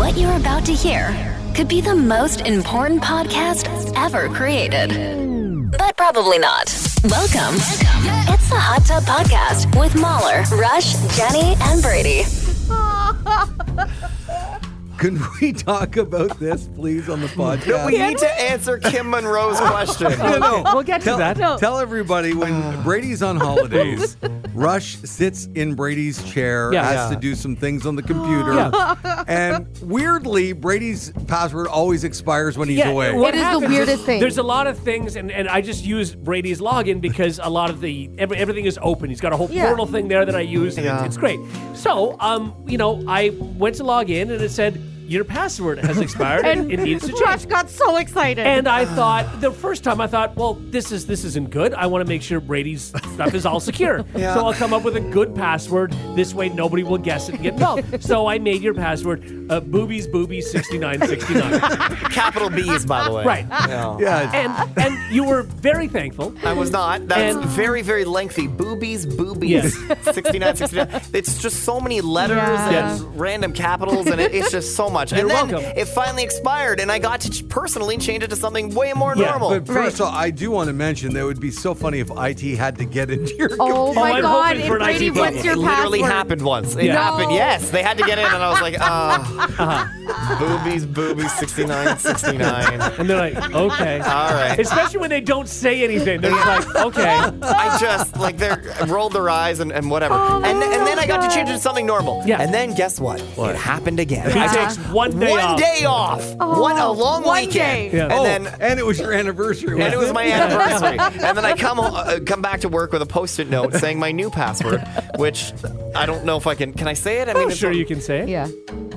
What you're about to hear could be the most important podcast ever created. But probably not. Welcome. It's the Hot Tub Podcast with Mahler, Rush, Jenny, and Brady. Can we talk about this, please, on the podcast? We need to answer Kim Monroe's question. No. We'll get to that. Tell everybody when Brady's on holidays, Rush sits in Brady's chair, has to do some things on the computer. And weirdly, Brady's password always expires when he's away. What It is the happens weirdest thing. There's a lot of things, and I just use Brady's login because a lot of everything is open. He's got a whole portal thing there that I use, and it's great. So, I went to log in, and it said, your password has expired and it needs to change. Rush got so excited. And I thought, the first time I thought, well, this isn't good. I want to make sure Brady's stuff is all secure. So I'll come up with a good password. This way nobody will guess it and get involved. So I made your password boobies 6969. Capital B's, by the way. Right. Yeah. And you were very thankful. I was not. That's And- very, very lengthy. Boobies. Yes. 69. It's just so many letters Yeah. and random capitals, and it's just so much. You're and then welcome. it finally expired, and I got to personally change it to something way more Yeah, normal. But first of all, I do want to mention that it would be so funny if IT had to get into your oh computer. my I'm God. hoping for And an Brady, IT what's problem. your It password? literally happened once. It Yeah. happened. No. Yes, they had to get in, and I was like, boobies 69. And they're like, okay. All right. Especially when they don't say anything. They're just like, okay. I just they rolled their eyes and whatever, and then I got to change it to something normal. Yeah. And then guess what? It happened again. He I takes took one day off. day off. A long one weekend. day. Yeah. And it was your anniversary. it was my anniversary. And then I come back to work with a Post-it note saying my new password, which I don't know if I can. Can I say it? I I'm it's sure you can say it. Yeah.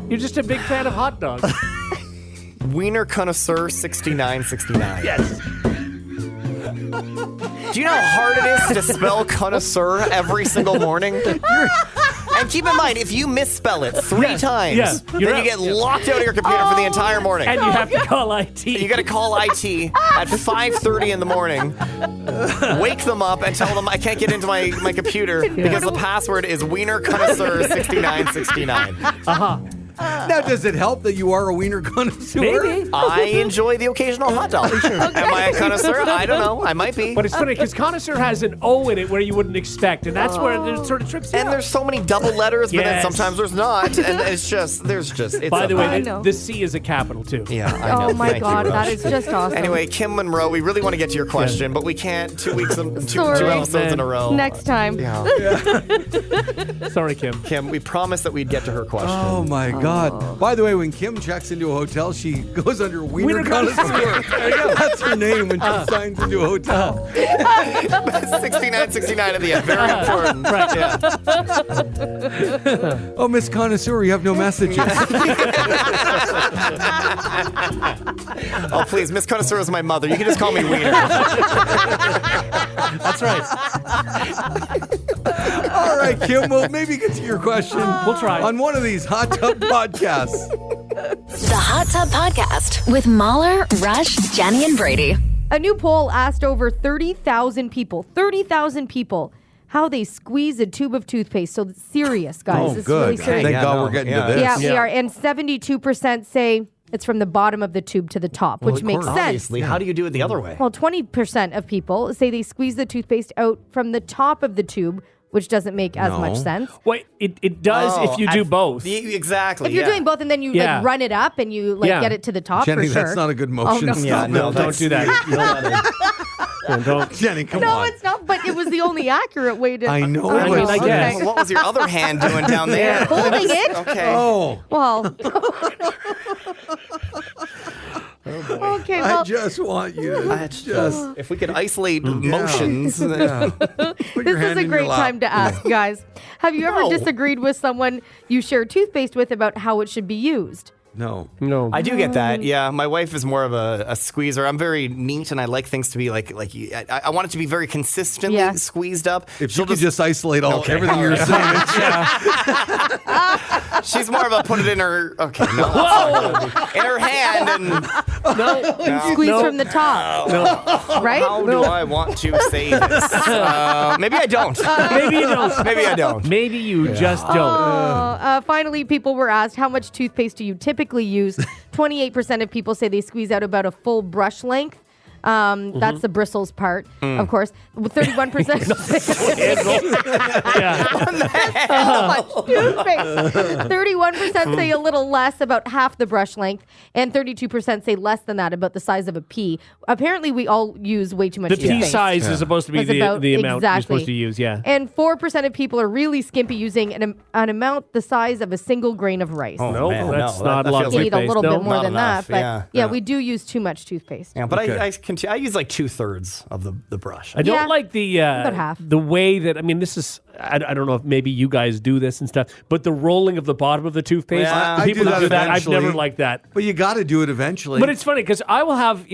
You're just a big fan of hot dogs. Wiener Connoisseur 6969. Yes. Do you know how hard it is to spell connoisseur every single morning? And keep in mind, if you misspell it three times, you're then out. you get locked out of your computer for the entire morning. And you have to call IT. You got to call IT at 5:30 in the morning, wake them up, and tell them I can't get into my computer because the password is Wiener Connoisseur 6969. Now, does it help that you are a wiener connoisseur? Maybe. I enjoy the occasional hot dog. Am I a connoisseur? I don't know. I might be. But it's funny because connoisseur has an O in it where you wouldn't expect, and that's where it sort of trips you And up. there's so many double letters, but then Yes. sometimes there's not, and it's By the way, I know. the C is a capital too. yeah, I know. Oh my Thank you, God, that Rush. is just awesome. Anyway, Kim Monroe, we really want to get to your question, but we can't. 2 weeks, two Sorry. episodes in a row. Next time. Yeah. Sorry, Kim. Kim, we promised that we'd get to her question. Oh my God! By the way, when Kim checks into a hotel, she goes under wiener connoisseur. That's her name when she signs into a hotel. 6969 at the end. Very important. Right. Yeah. Oh, Miss Connoisseur, you have no messages. Oh, please. Miss Connoisseur is my mother. You can just call me Wiener. That's right. All right, Kim, we'll maybe get to your question. We'll try. On one of these hot tub podcasts. The Hot Tub Podcast with Mahler, Rush, Jenny, and Brady. A new poll asked over 30,000 people, how they squeeze a tube of toothpaste. So it's serious, guys. Oh, It's good. really serious. Thank Yeah, God no. we're getting Yeah, to this. Yeah, we Yeah. are. And 72% say it's from the bottom of the tube to the top, which of makes course. sense. Obviously. How do you do it the other way? Well, 20% of people say they squeeze the toothpaste out from the top of the tube, which doesn't make as much sense. Wait, it does if you do both. Exactly. If you're yeah. doing both and then you Yeah. like run it up and you like Yeah. get it to the top Jenny, for sure. that's not a good motion. no. Yeah, no, don't do that. Don't. Jenny, come No, on. it's not, but it was the only accurate way to... I know, I mean, I guess. What was your other hand doing down there? Holding it? Okay. Oh, Well... Okay, I well, just want you to just If we could isolate motions. put this your is hand a in your great lap. time to ask, guys. Have you ever No. disagreed with someone you share toothpaste with about how it should be used? No. No. I do get that. Yeah, my wife is more of a squeezer. I'm very neat, and I like things to be like I want it to be very consistently Yeah. squeezed up. If you could just isolate everything you're saying. She's more of a put it in her in her hand and Squeeze from the top, right? how do I want to say this? Maybe I don't. Maybe you don't. Maybe I don't. Maybe you just don't. Finally, people were asked, how much toothpaste do you typically typically use. 28% of people say they squeeze out about a full brush length. That's the bristles part, of course. 31%. Toothpaste. 31% say a little less, about half the brush length, and 32% say less than that, about the size of a pea. Apparently, we all use way too much toothpaste. The pea size is supposed to be the amount you're supposed to use, yeah. And 4% of people are really skimpy, using an amount the size of a single grain of rice. Oh, No, man, that's no, not that a lot of feels You need a toothpaste. little No, bit more not than enough, that, but yeah. we do use too much toothpaste. Yeah, but Okay. I use like 2/3 of the brush. I don't Yeah. like About half. the way that, I mean, this is, I don't know if maybe you guys do this and stuff, but the rolling of the bottom of the toothpaste, Yeah. the I people do that that do that, I've eventually. never liked that. But you got to do it eventually. But it's funny because I will have,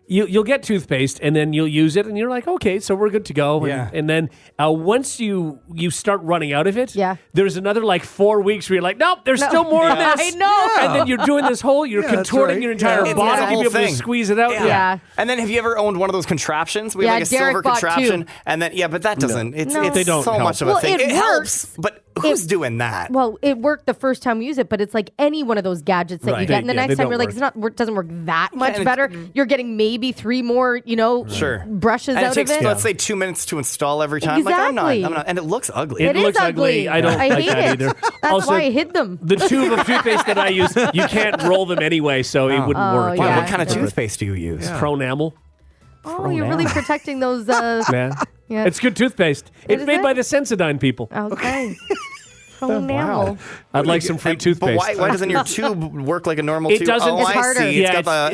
you'll get toothpaste and then you'll use it and you're like, okay, so we're good to go. And, Yeah. and then once you start running out of it, Yeah. there's another like 4 weeks where you're like, nope, there's still more of this. I know. And then you're doing this whole, you're Yeah, that's contorting right. your entire Yeah. It's body the to whole be able thing. to squeeze it out. Yeah. And then have you ever owned one of those contraptions? We have Yeah, like a Derek silver bought contraption. two. And then, but that doesn't, it's They don't so help. much of a Well, thing. it helps, but who's It- doing that? Well, it worked the first time we use it, but it's like any one of those gadgets that you Right. get, and the Yeah, next they time you're don't like, it doesn't work that much and better. You're getting maybe 3 more, Sure. brushes And out it takes, of it. let's say, 2 minutes to install every time. Like, I'm Exactly. not, and it looks ugly. It It is looks ugly. I don't like hate that it. either. That's Also, why I hid them. The tube of toothpaste that I use, you can't roll them anyway, so it wouldn't work. yeah. What kind of Yeah. toothpaste do you use? Pronamel. Oh, you're really protecting those. Man. Yeah. It's good toothpaste. It's is made it? by the Sensodyne people. Okay. Enamel. I'd like some free But toothpaste. why doesn't your tube work like a normal It tube? doesn't. Oh, It's I harder. see. Yeah,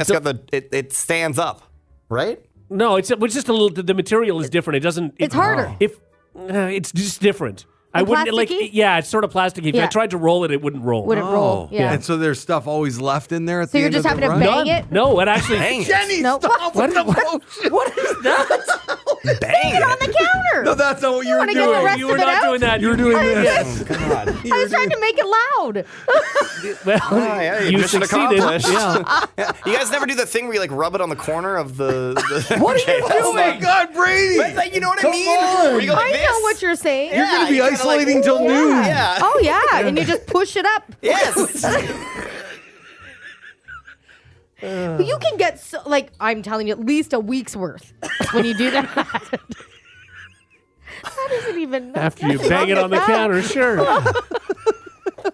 It stands up, right? No, it's just a little. The material is different. It doesn't. It's harder. If it's just different. I wouldn't like. plasticky? Yeah, it's sort of plasticky. If I Yeah. tried to roll it, it wouldn't roll. Would it roll? Yeah. And so there's stuff always left in there at So the you're end just of the having to run? bang it? No, it actually. Bang it. Jenny, No. stop with the motion. What is that? Bang it. On the counter. No, that's not what you were wanna get the doing. rest You of were it not out? doing that. You were doing this. God. I was trying to make it loud. Well, Yeah, you mission succeeded. accomplished. Yeah. Yeah. You guys never do the thing where you like rub it on the corner of the What are you that's doing? Oh my God, Brady. But, like, you know what I Come mean? on. Where you go like I this. know what you're saying. You're going to be you kinda isolating like- till noon. Yeah. Oh, yeah. And you just push it up. Yes. You can get, I'm telling you, at least a week's worth when you do that. That isn't even. After you bang it on the counter, sure.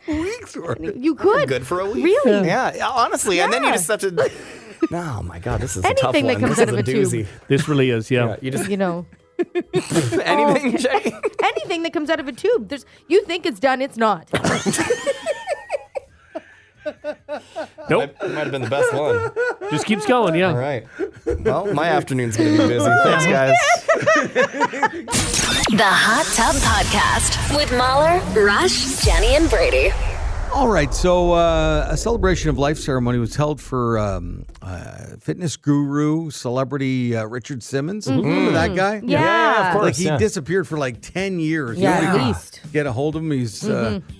Weeks worth. You could. Good for a week. Really? Yeah, honestly. And then you Yeah. just have to. Oh my God, this is a tough Anything that one. comes This out is of a tube. doozy. This really is. Yeah. Yeah, you just You know, anything, Jenny? anything that comes out of a tube. You think it's done, it's not. Nope. It might have been the best one. Just keeps going. Yeah. All right. Well, my afternoon's gonna be busy. Thanks, guys. The Hot Tub Podcast with Mahler, Rush, Jenny, and Brady. All right, so a celebration of life ceremony was held for fitness guru, celebrity Richard Simmons. Remember that guy? Yeah, of course. Like he yeah. disappeared for like 10 years. Yeah, Nobody at could least. get a hold of him. He's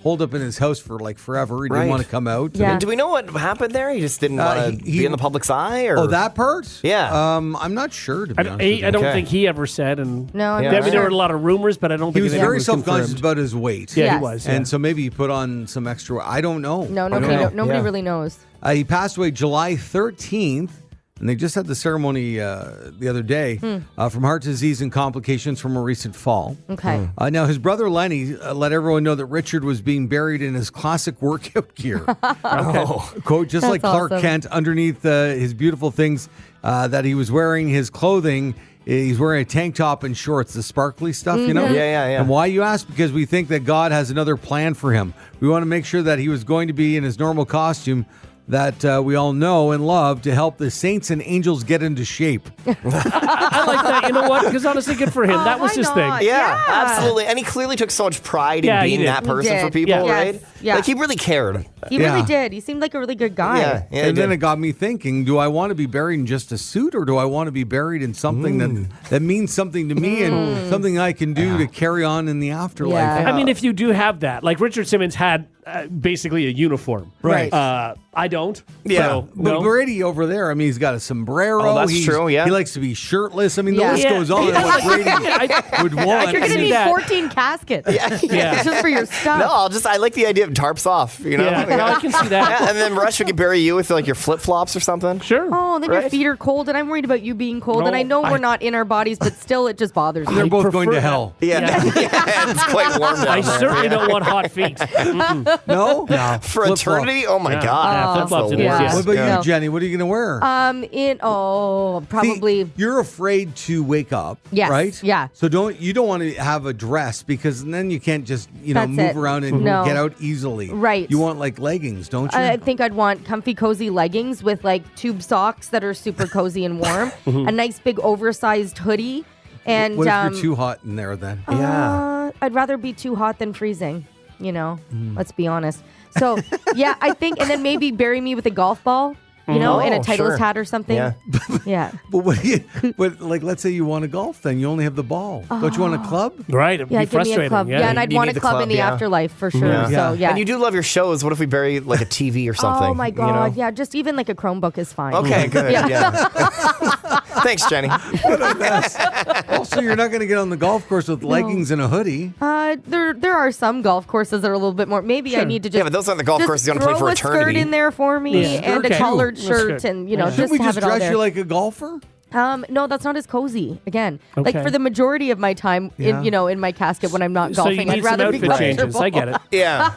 holed up in his house for like forever. He didn't Right. want to come out. Yeah. And do we know what happened there? He just didn't want to he- be in the public's eye, or Oh, that part? Yeah. I'm not sure, to be honest with you. I don't Okay. think he ever said. And No, I'm Yeah. not I mean, there sure. were a lot of rumors, but I don't He think was anything very was self-conscious confirmed. about his weight. Yeah, Yes. he was. And yeah. so maybe he put on some extra. I don't know. No, I don't nobody, know. nobody Yeah. really knows. He passed away July 13th, and they just had the ceremony the other day from heart disease and complications from a recent fall. Okay. Now, his brother Lenny let everyone know that Richard was being buried in his classic workout gear. Quote, just like That's Clark awesome. Kent, underneath his beautiful things that he was wearing, his clothing, he's wearing a tank top and shorts, the sparkly stuff, you know? Yeah. And why, you ask? Because we think that God has another plan for him. We want to make sure that he was going to be in his normal costume that we all know and love to help the saints and angels get into shape. I like that. You know what? Because honestly, good for him. Oh, that was why his not? thing. Yeah, absolutely. And he clearly took so much pride Yeah, in he being did. that person He for did. people, Yeah. right? Yes. Yeah. Like he really cared. He Yeah. really did. He seemed like a really good guy. Yeah, And then he it got me thinking, do I want to be buried in just a suit, or do I want to be buried in something that means something to me and something I can do to carry on in the afterlife? Yeah. I mean, if you do have that, like Richard Simmons had basically a uniform. Right. I don't. Yeah, So, but no. Brady over there, I mean, he's got a sombrero. Oh, that's He's- true, yeah. He likes to be shirtless. I mean, the Yeah. list Yeah. goes on. And what Brady would want. You're going to see need that. 14 caskets. Yeah. Just for your stuff. No, I like the idea have tarps off, you know? Yeah, no, I can see that. Yeah, and then Rush, we could bury you with like your flip-flops or something. Sure. Oh, then your Right? feet are cold, and I'm worried about you being cold. And No, I know we're not in our bodies, but still, it just bothers me. They're both prefer going to that. hell. Yeah. Yeah, it's quite warm down I there. certainly don't want hot feet. No? For Flip-flop. eternity? Oh my Yeah. God. Yeah, That's flip-flops the it is, worst. yes. What about No. you, Jenny? What are you going to wear? Probably. See, you're afraid to wake up, Yes, right? yeah. So you don't want to have a dress because then you can't just That's move it. around and No. get out easily. Right. You want like leggings, don't you? I think I'd want comfy, cozy leggings with like tube socks that are super cozy and warm, a nice big oversized hoodie, and what if you're too hot in there then? I'd rather be too hot than freezing. Let's be honest. So yeah, I think, and then maybe bury me with a golf ball, and a Oh, Titleist sure. hat or something. Yeah. Yeah. But like, let's say you want to golf, then you only have the ball. Don't you want a club? Right. It'd Yeah, be give me frustrating. a club. Yeah, and I'd you want need a the club in club, the yeah. afterlife for sure. Yeah. So yeah. And you do love your shows. What if we bury like a TV or something? Oh my you God! know? Yeah, just even like a Chromebook is fine. Okay, good. Yeah. Thanks, Jenny. Also, you're not going to get on the golf course with leggings and a hoodie. There are some golf courses that are a little bit more. Maybe I need to just Yeah, but those aren't the golf just courses you want to play throw for a skirt eternity. in there for me Yeah. and Okay. a collared That's shirt, good. and Yeah. just Shouldn't we have just it all dress there. you like a golfer? No, that's not as cozy. Again, like Okay. for the majority of my time, Yeah. in my casket when I'm not So golfing, you need I'd rather some be outfit changes. comfortable. I get it. Yeah.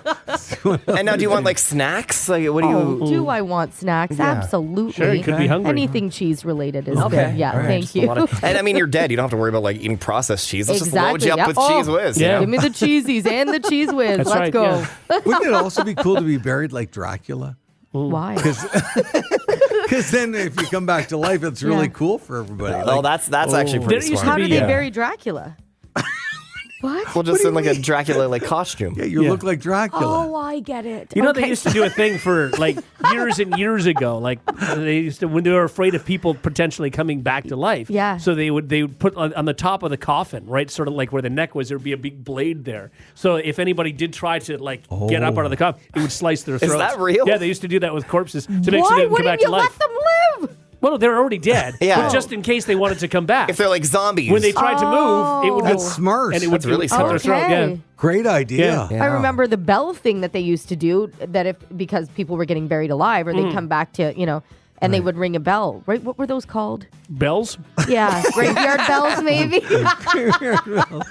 And now, do you want like snacks? Like, what do you? Oh, do I want snacks? Absolutely. Sure, you could be hungry. Anything cheese related is Okay. good. Yeah, All right. thank Just a you. lot of- and I mean, you're dead. You don't have to worry about like eating processed cheese. Let's just load Exactly. you up Yeah. with Oh, cheese whiz. you yeah. know? Give me the cheesies and the cheese whiz. That's Let's right, go. yeah. Wouldn't it also be cool to be buried like Dracula? Why? Because then if you come back to life, it's really Yeah. cool for everybody. Oh, Like, that's actually There pretty used to How smart. do be, they yeah. bury Dracula? What? Well, just in like a Dracula like costume. yeah, you Yeah. look like Dracula. Oh, I get it. You know, they Okay. used to do a thing for like years and years ago. Like they used to, when they were afraid of people potentially coming back to life. Yeah. So they would put on the top of the coffin, right, sort of like where the neck was, there would be a big blade there. So if anybody did try to like get up out of the coffin, it would slice their throats. that real? Yeah, they used to do that with corpses to make sure Why they didn't come wouldn't back you to life. let them live? Well, no, they're already dead. Yeah. But just in case they wanted to come back. If they're like zombies. When they tried to move, it would That's go, smart. and it would That's really cut their smart. throat. Yeah. Great idea. Yeah. I remember the bell thing that they used to do that because people were getting buried alive or they'd come back to, and they would ring a bell, right? What were those called? Bells? Yeah, graveyard bells maybe. I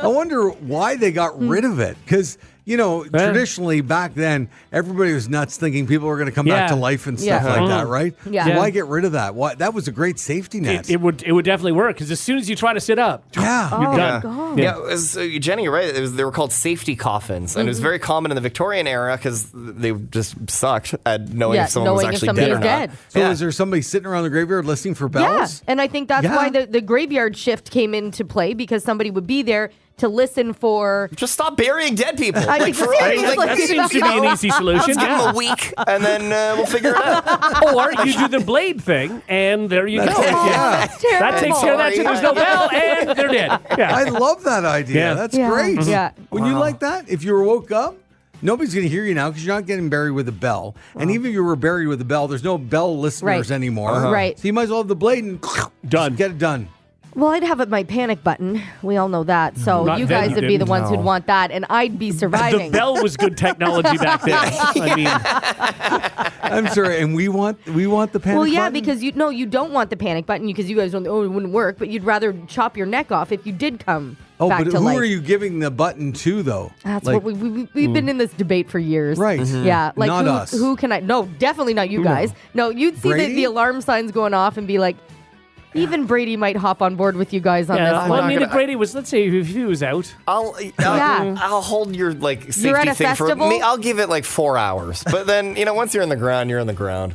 wonder why they got rid of it. Because, traditionally back then, everybody was nuts thinking people were going to come back Yeah. to life and stuff Yeah. like that, right? Yeah. So Yeah. why get rid of that? Why? That was a great safety net. It would definitely work because as soon as you try to sit up, yeah. Oh, You're done. God. Yeah, it was, Jenny, you're right. They were called safety coffins, and it was very common in the Victorian era because they just sucked at knowing if someone was knowing if actually somebody dead or was not. dead. So Yeah. is there somebody sitting around the graveyard listening for Yeah, bells? and I think that's Yeah. why the graveyard shift came into play because somebody would be there to listen for. Just stop burying dead people. I think for seriously. that seems to be an easy solution. Let's give them Yeah. a week, and then we'll figure it out. Or you do the blade thing, and there you go. Yeah. That's terrible. That takes care of that too. There's no bell, and they're dead. Yeah. I love that idea. Yeah. That's Yeah. great. Yeah. When you like that, if you were woke up, nobody's going to hear you now because you're not getting buried with a bell. And even if you were buried with a bell, there's no bell listeners Right. anymore. Right. So you might as well have the blade and Done. Just get it done. Well, I'd have my panic button. We all know that. So Not you then, guys you would be the didn't. ones who'd want that, and I'd be The surviving. bell was good technology back then. I mean, I'm sorry. And we want the panic Well, yeah, button? because you don't want the panic button because you guys don't. Oh, it wouldn't work. But you'd rather chop your neck off if you did come Oh, back but to who life. are you giving the button to, though? That's Like, what we've been in this debate for years. Right. Yeah, like Not who, us. who can I? No, definitely not you guys. No, you'd see Brady? the alarm signs going off and be like, even Brady might hop on board with you guys on yeah. this Well, one. I mean, gonna- if Brady was, let's say, if he was out, I'll hold your like safety You're at a thing festival? for me. I'll give it like 4 hours, but then once you're in the ground, you're in the ground.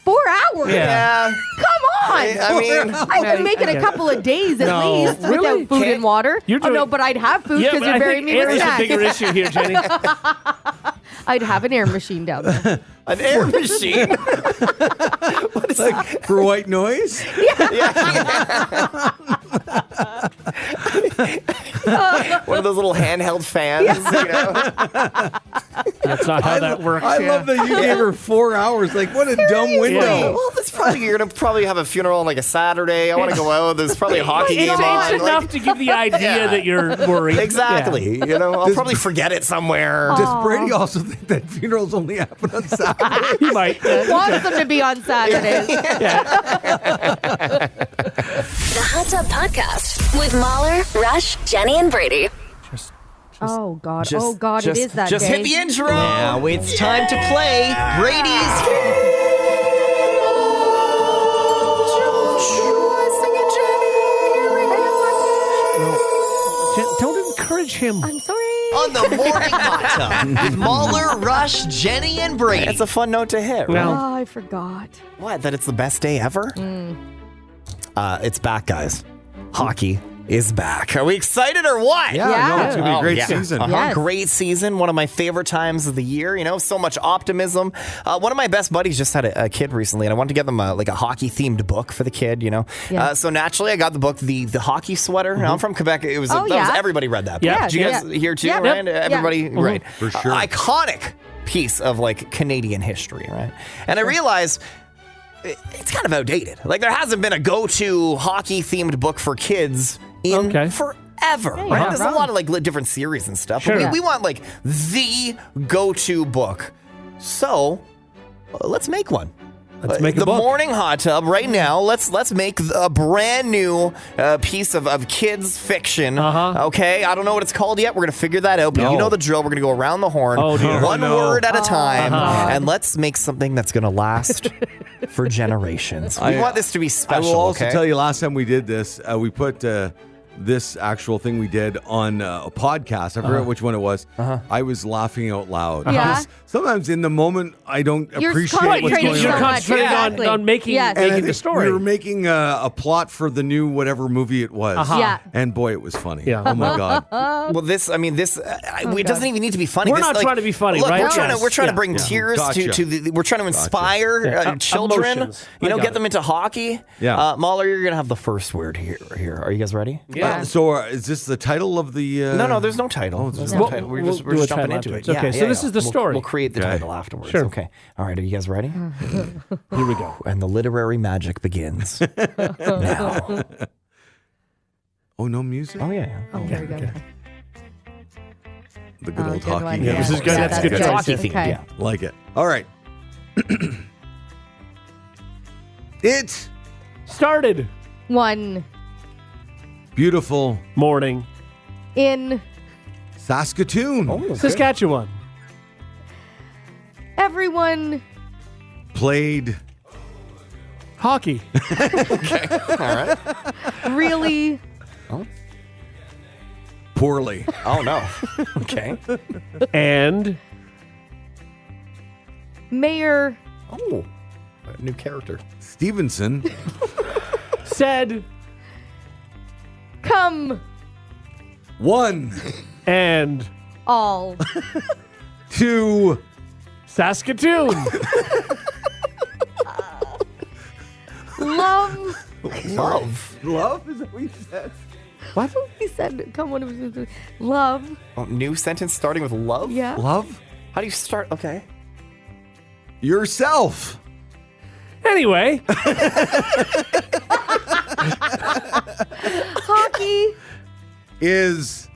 4 hours. Yeah, Come on. I mean, I could make it a couple of days at No. least Really? without food Can't- and water. You're Oh no, doing- but I'd have food yeah, because but you're I burying think me air with is a snacks. bigger issue here, Jenny. I'd have an air machine down there. an air machine. like for white noise? One of those little handheld fans. That's not how that works. I love that you gave her 4 hours. Like, what a dumb window. Yeah. Well, you're gonna probably have a funeral on like a Saturday. I want to go out. There's probably a hockey game on. It's enough to give the idea that you're worried. Exactly. Yeah. You know, I'll probably forget it somewhere. Does Brady also think that funerals only happen on Saturday? He might. Wants them to be on Saturdays. The Hot Tub Podcast with Mahler, Rush, Jenny, and Brady. Oh God! It is that Just day. hit the intro. Now it's time to play Brady's. Don't encourage him. I'm sorry. On the Morning Hot Tub with Mahler, Rush, Jenny, and Brady. It's a fun note to hit. Right? Well, Oh, I forgot. What? That it's the best day ever? It's back, guys. Hockey is back. Are we excited or what? Yeah. No, it's going to be a great yeah. season. Yes. Great season. One of my favorite times of the year. You know, so much optimism. One of my best buddies just had a kid recently, and I wanted to get them like a hockey-themed book for the kid, you know. Yeah. So naturally, I got the book, the hockey sweater. I'm from Quebec. It was, Oh, that was yeah. everybody read that book. Yeah. Did you guys hear too, Yeah. right? Yep. Everybody, right. For sure. Iconic piece of like Canadian history, right? And I realized it's kind of outdated. Like there hasn't been a go-to hockey-themed book for kids in forever, right? not There's wrong. a lot of like different series and stuff. Sure. But Yeah. we want like the go-to book. So let's make one. Let's make a the book. Morning Hot Tub right now. Let's make a brand new piece of kids fiction. Okay, I don't know what it's called yet. We're gonna figure that out. But you know the drill. We're gonna go around the horn, Oh, dear. one Oh, no. word at a time, and let's make something that's gonna last for generations. We want this to be I special. will also okay? tell you, last time we did this, we put this actual thing we did on a podcast. I forget which one it was. I was laughing out loud. Yeah. Because sometimes in the moment, I don't You're appreciate what's concentrating going so You're on. much. concentrating Exactly. on making, Yes. And I making the think story. we were making a plot for the new whatever movie it was. Yeah. And boy, it was funny. Yeah. Oh my God. Well, it doesn't even need to be funny. We're This, not like, trying to be funny, look, right? We're trying Yes. to Yeah. bring tears Gotcha. to the. We're trying to inspire Yeah. children. Emotions. You know, I got get them into hockey. Yeah. Mahler, you're gonna have the first word here. Are you guys ready? Yeah. So is this the title of the... No, there's no title. There's no We'll- title. We're we'll just, do we're a just jumping title into it. afterwards. Okay, so this is the story. We'll create the Okay. title afterwards. Sure. Okay. All right. Are you guys ready? Here we go. And the literary magic begins now. Oh, no music? Oh yeah. Oh, there we go. The good old good hockey one. game. Yeah, this is good. That's good It's choice. hockey themed. Okay. Yeah. Like it. All right. It's Started. One beautiful Morning. in Saskatoon. Oh, Saskatchewan. everyone Played Hockey. All right. really poorly. Oh no. Okay. And Mayor Oh, a new character. Stevenson said come won and all to Saskatoon. love. Love. love. Is that what you said? What he said? Come on, love. Oh, new sentence starting with love. Yeah. Love How do you start? Okay. yourself. Anyway, Hockey Is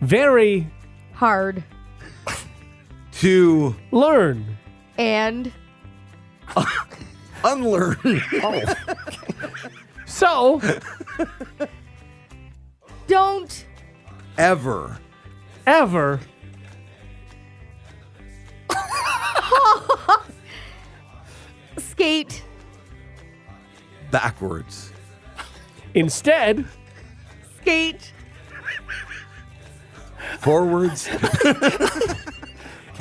very hard to learn. and unlearn. Oh. So don't Ever ever skate backwards. instead skate Forwards.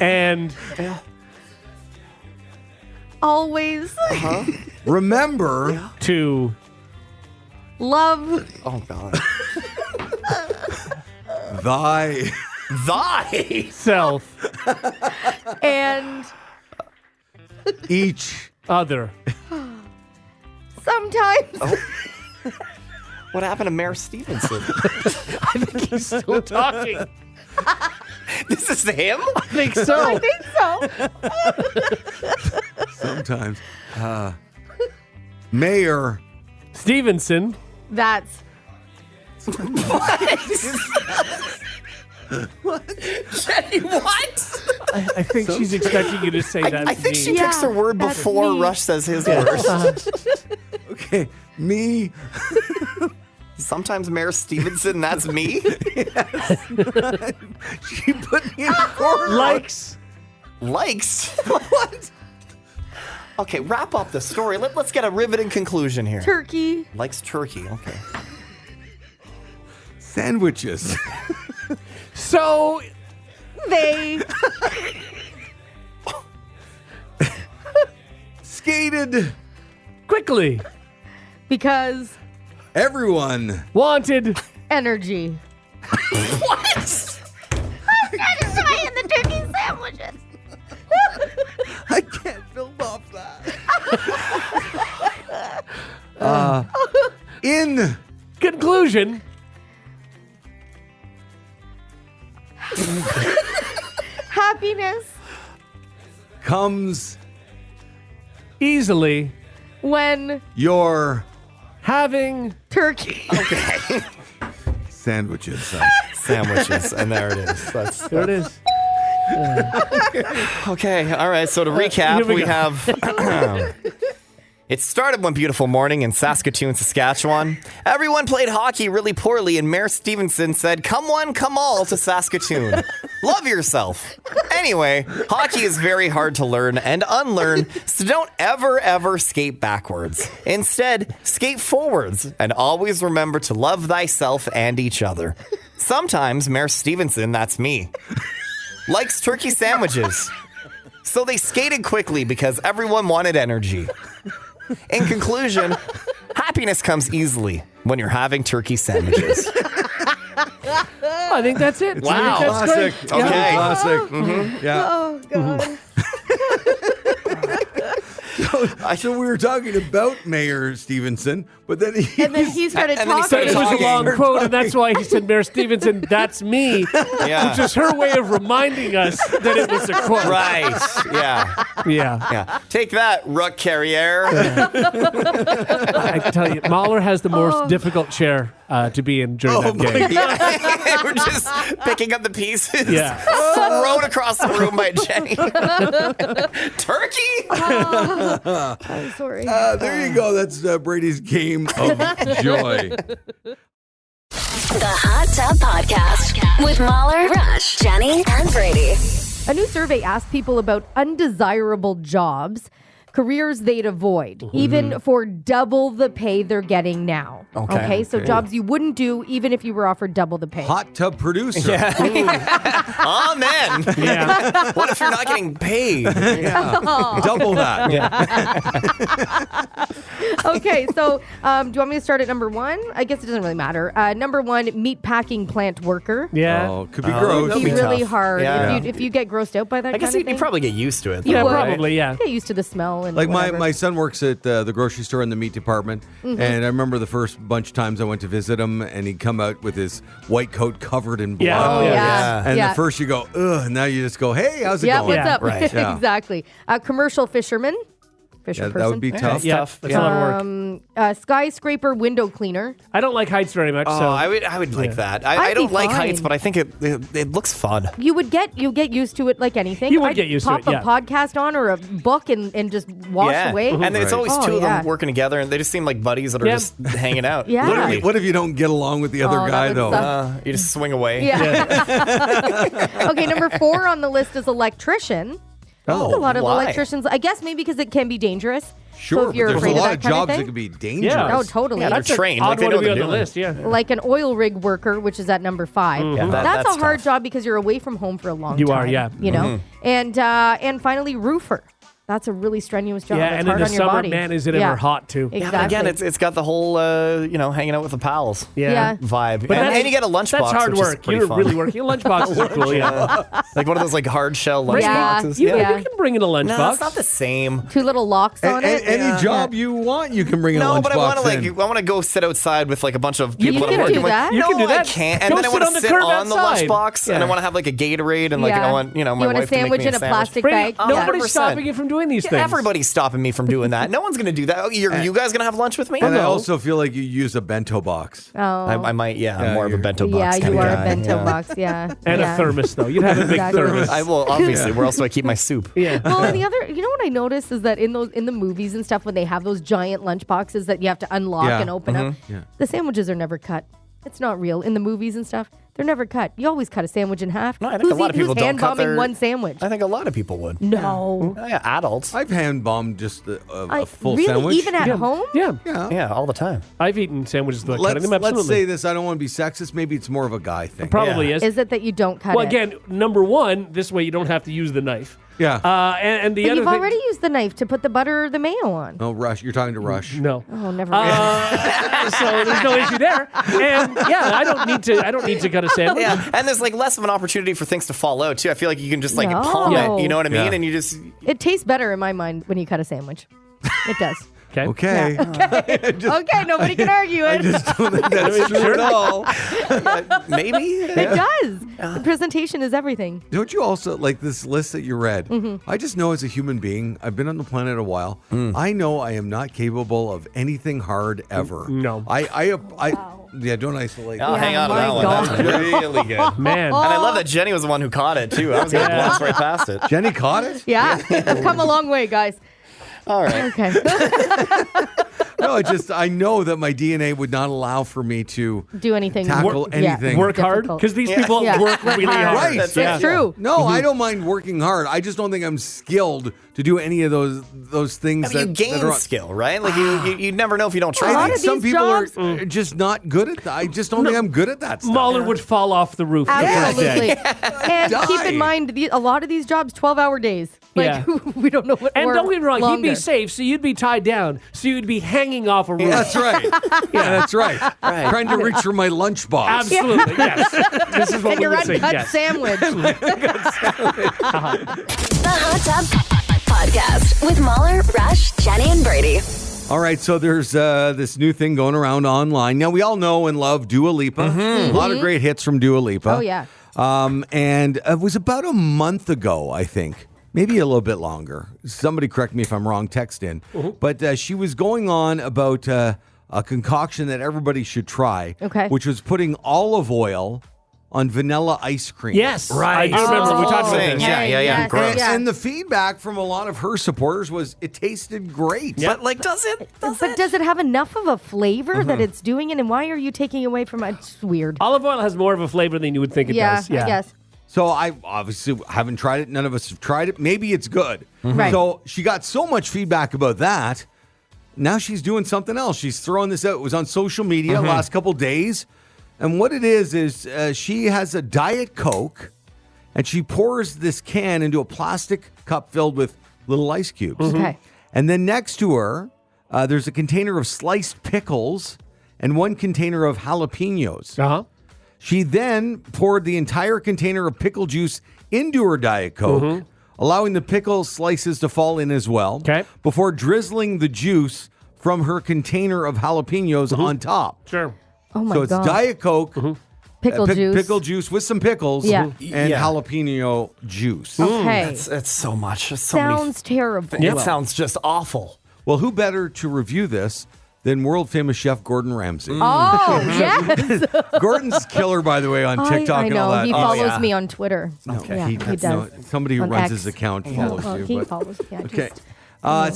and always Remember to love Oh God. thy Thy. self and each other. sometimes What happened to Mayor Stevenson? He's still talking. This is him? I think so. I think so. Sometimes. Mayor Stevenson. That's Jenny, what? I think she's expecting you to say that. I think me. she picks her word that's before me. Rush says his word. Okay, me. Sometimes Mayor Stevenson, that's me. She put me in a corner. Likes. What? Okay, wrap up the story. Let's get a riveting conclusion here. turkey. Likes turkey. Okay. Sandwiches. So They Skated. quickly because Everyone. wanted. energy. What? Satisfying the turkey sandwiches. I can't build off that. In Conclusion. Happiness comes Easily when your having. turkey. sandwiches. Sandwiches, and there it is. There it is. Okay, all right. So to recap, Here we we go. have. It started one beautiful morning in Saskatoon, Saskatchewan. Everyone played hockey really poorly, and Mayor Stevenson said, "Come one, come all to Saskatoon. Love yourself." Anyway, hockey is very hard to learn and unlearn, so don't ever skate backwards. Instead, skate forwards, and always remember to love thyself and each other. Sometimes Mayor Stevenson, that's me, likes turkey sandwiches. So they skated quickly because everyone wanted energy. In conclusion, happiness comes easily when you're having turkey sandwiches. I think that's it. Wow. I think that's classic. great. Okay. Classic. Mm-hmm. Yeah. Oh God. So we were talking about Mayor Stevenson, but then he He started And then he talking. started It was a talking. long quote, and that's why he said, Mayor Stevenson, that's me. Yeah. Which is her way of reminding us that it was a quote. Right. Yeah. Yeah. Yeah. Take that, Rook Carrier. I tell you, Mahler has the most difficult chair to be in during that game. Yeah. We're just picking up the pieces. Yeah. Thrown across the room by Jenny. Turkey? I'm sorry. there you go. That's Brady's game of joy. The Hot Tub Podcast with Mahler, Rush, Jenny, and Brady. A new survey asked people about undesirable jobs, careers they'd avoid, even for double the pay they're getting now. Okay. So jobs you wouldn't do even if you were offered double the pay. Hot tub producer. Amen. Yeah. What if you're not getting paid? Double that. Okay, so do you want me to start at number one? I guess it doesn't really matter. Number one, meat packing plant worker. Yeah. Oh, could be gross. that'd Be be really tough. hard Yeah. if you get grossed out by that I guess kind of you thing. probably get used to it. Yeah, though, right? probably, yeah. Get used to the smell and Like whatever. my son works at the grocery store in the meat department, and I remember the first bunch of times I went to visit him, and he'd come out with his white coat covered in blood. Yeah. Oh, Yeah. yeah. And yeah. at first you go, ugh, and now you just go, hey, how's it Yeah, going? what's Yeah, up? right. Yeah. Exactly. Commercial fisherman. Fisher Yeah, person. that would be tough. Yeah, tough. that's a lot of work. Skyscraper window cleaner. I don't like heights very much, Oh, so I would like that. I I'd don't be like fine. heights, but I think it looks fun. You get used to it like anything. You would I'd get used to pop it, yeah. a podcast on or a book and just wash away. And then it's Right. always Oh, two of yeah. them working together, and they just seem like buddies that are Yeah. just hanging out. Yeah. Literally. What if you don't get along with the other Oh, that guy, would though? suck. You just swing away. Yeah. Okay, number 4 on the list is electrician. Oh, There's a lot of why? electricians. I guess maybe because it can be dangerous. Sure, So if you're but there's afraid a of lot that of kind of jobs that thing. could be dangerous. Yeah. Oh, totally. Yeah, they're that's an trained. odd Like they one know to be what on they're the doing. list. Yeah. Like an oil rig worker, which is at number 5. Yeah, That's a hard tough. job because you're away from home for a long time. You are, yeah. You know? And finally, roofer. That's a really strenuous job. Yeah, It's and in hard the on your summer, body. man, is it ever hot too? Exactly. Yeah, again, it's got the whole hanging out with the pals Yeah. vibe, But and you get a lunchbox. That's hard which is work. pretty You're fun. really working. Your lunchboxes are cool. Yeah. Like one of those like hard shell lunch Yeah. boxes. You, Yeah. you can bring in a lunchbox. No, it's not the same. 2 little locks on it. Any job you want, you can bring a No, lunchbox but I want to in. I want to go sit outside with like a bunch of You people can that I'm do working that. with. You can do No, that. I can't. And Go then I sit want on to the sit curb on the outside. lunchbox, and I Yeah. want to have like a Gatorade, and like Yeah. I want my You want a wife to make sandwich me a in a sandwich. plastic Brady, bag? nobody's 100%. stopping you from doing these Yeah, things. everybody's stopping me from doing that. No one's going to do that. Oh, you guys going to have lunch with me? And I no. also feel like you use a bento box. Oh. I might. Yeah, I'm Yeah, more of a you're- bento box. Yeah, kind you of are guy. a bento Yeah. box. Yeah. And yeah. a thermos, though. You'd have a big Exactly. thermos. I will obviously. Where else do I keep my soup? Yeah. Well, and the other, you know what I noticed is that in the movies and stuff, when they have those giant lunch boxes that you have to unlock Yeah. and open up, the sandwiches are never cut. It's not real in the movies and stuff. They're never cut. You always cut a sandwich in half. No, I think a lot of people who's don't cut hand their. bombing one sandwich? I think a lot of people would. No. Oh, yeah, adults. I've hand bombed just a full really? sandwich. Even at home? Yeah. Yeah, all the time. I've eaten sandwiches without cutting Let's, them, absolutely. let's say this. I don't want to be sexist. Maybe it's more of a guy thing. Probably Yeah. is. Is it that you don't cut Well, it? again, number one, this way you don't have to use the knife. Yeah. And the But other you've thing. already used the knife to put the butter or the mayo on. No, Rush. You're talking to Rush. No. Oh, never mind. So there's no issue there. And yeah, I don't need to cut a sandwich. Yeah, and there's like less of an opportunity for things to fall out too. I feel like you can just like No. palm it. You know what I mean? Yeah. And you just It tastes better in my mind when you cut a sandwich. It does. Okay. Okay. Okay, nobody can argue it. Just don't think that's true at all. maybe. It does. The presentation is everything. Don't you also like this list that you read? Mm-hmm. I just know as a human being, I've been on the planet a while. I know I am not capable of anything hard ever. No. Yeah, don't isolate. Oh, hang on to my that one. God. That's really good. Man. And I love that Jenny was the one who caught it too. I was going to Yeah. gloss right past it. Jenny caught it? Yeah, I've come a long way, guys. All right. Okay. No, I know that my DNA would not allow for me to Do anything. tackle anything. Work hard Difficult. because these people Yeah. work really hard. Right. It's Yeah. true. No, I don't mind working hard. I just don't think I'm skilled to do any of those things I mean, you gain that are skill, right? Like you never know if you don't I try. lot think of some these people jobs- are just not good at that. I just don't think I'm good at that stuff. Mahler would fall off the roof. the first day. Absolutely. And Die. keep in mind, a lot of these jobs, 12-hour days. Like, Yeah. we don't know what And or don't get me wrong, he'd longer. be safe, so you'd be tied down, so you'd be hanging off a roof. That's right. Yeah, that's right. Trying to reach for my lunchbox. Absolutely, yes. This is what And we your would say. uncut Yes. sandwich. The Hot Tub Podcast with Mahler, Rush, Jenny, and Brady. All right, so there's this new thing going around online. Now, we all know and love Dua Lipa. A lot of great hits from Dua Lipa. Oh, yeah. And it was about a month ago, I think. Maybe a little bit longer. Somebody correct me if I'm wrong, text in. But she was going on about a concoction that everybody should try. Okay. Which was putting olive oil on vanilla ice cream. Yes, I do remember. We talked about Thing. this. Yeah, yeah, yeah. Yes, Gross. yeah. And the feedback from a lot of her supporters was it tasted great. But like, does it? But does it have enough of a flavor that it's doing it? And why are you taking away from it? It's weird. Olive oil has more of a flavor than you would think it does. I guess. So I obviously haven't tried it. None of us have tried it. Maybe it's good. Right. So she got so much feedback about that. Now she's doing something else. She's throwing this out. It was on social media last couple days. And what it is she has a Diet Coke and she pours this can into a plastic cup filled with little ice cubes. Okay. And then next to her, there's a container of sliced pickles and one container of jalapenos. Uh-huh. She then poured the entire container of pickle juice into her Diet Coke, allowing the pickle slices to fall in as well, Okay. before drizzling the juice from her container of jalapenos on top. Sure. Oh, my So it's God. Diet Coke, Pickle juice. pickle juice with some pickles, Yeah. and Yeah. jalapeno juice. Okay. It's so much. It's so many Sounds terrible. It sounds just awful. Well, who better to review this than world famous chef Gordon Ramsay? Oh, yes. Gordon's killer, by the way, on TikTok I and know. all that. He Oh, follows yeah. me on Twitter. Okay, Yeah, he does. no, somebody who On runs X. his account follows Well, you. he but- follows. Yeah, Okay. just-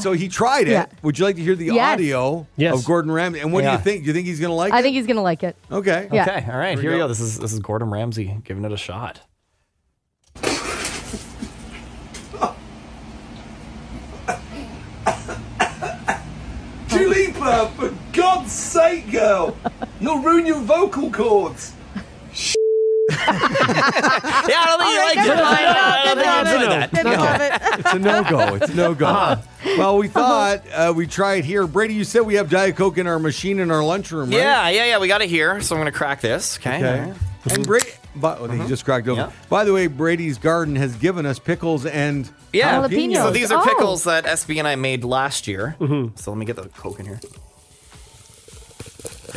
So he tried it. Yeah. Would you like to hear the Yes. audio Yes. of Gordon Ramsay? And what do Yeah. you think? Do you think he's going to like it? I think he's going to like it. Okay. Yeah. Okay, all right, we here we go. go. This is Gordon Ramsay giving it a shot. Dua Lipa, for God's sake, girl! You'll ruin your vocal cords. Yeah, I don't think you like it. I don't think you enjoyed that. Didn't love it. It's a no-go. It's a no-go. Well, we thought we'd try it here. Brady, you said we have Diet Coke in our machine in our lunchroom, right? Yeah. We got it here. So I'm going to crack this. Okay. And Brady... he just cracked open. Yeah. By the way, Brady's Garden has given us pickles and jalapenos. So these are pickles that SB and I made last year. So let me get the Coke in here.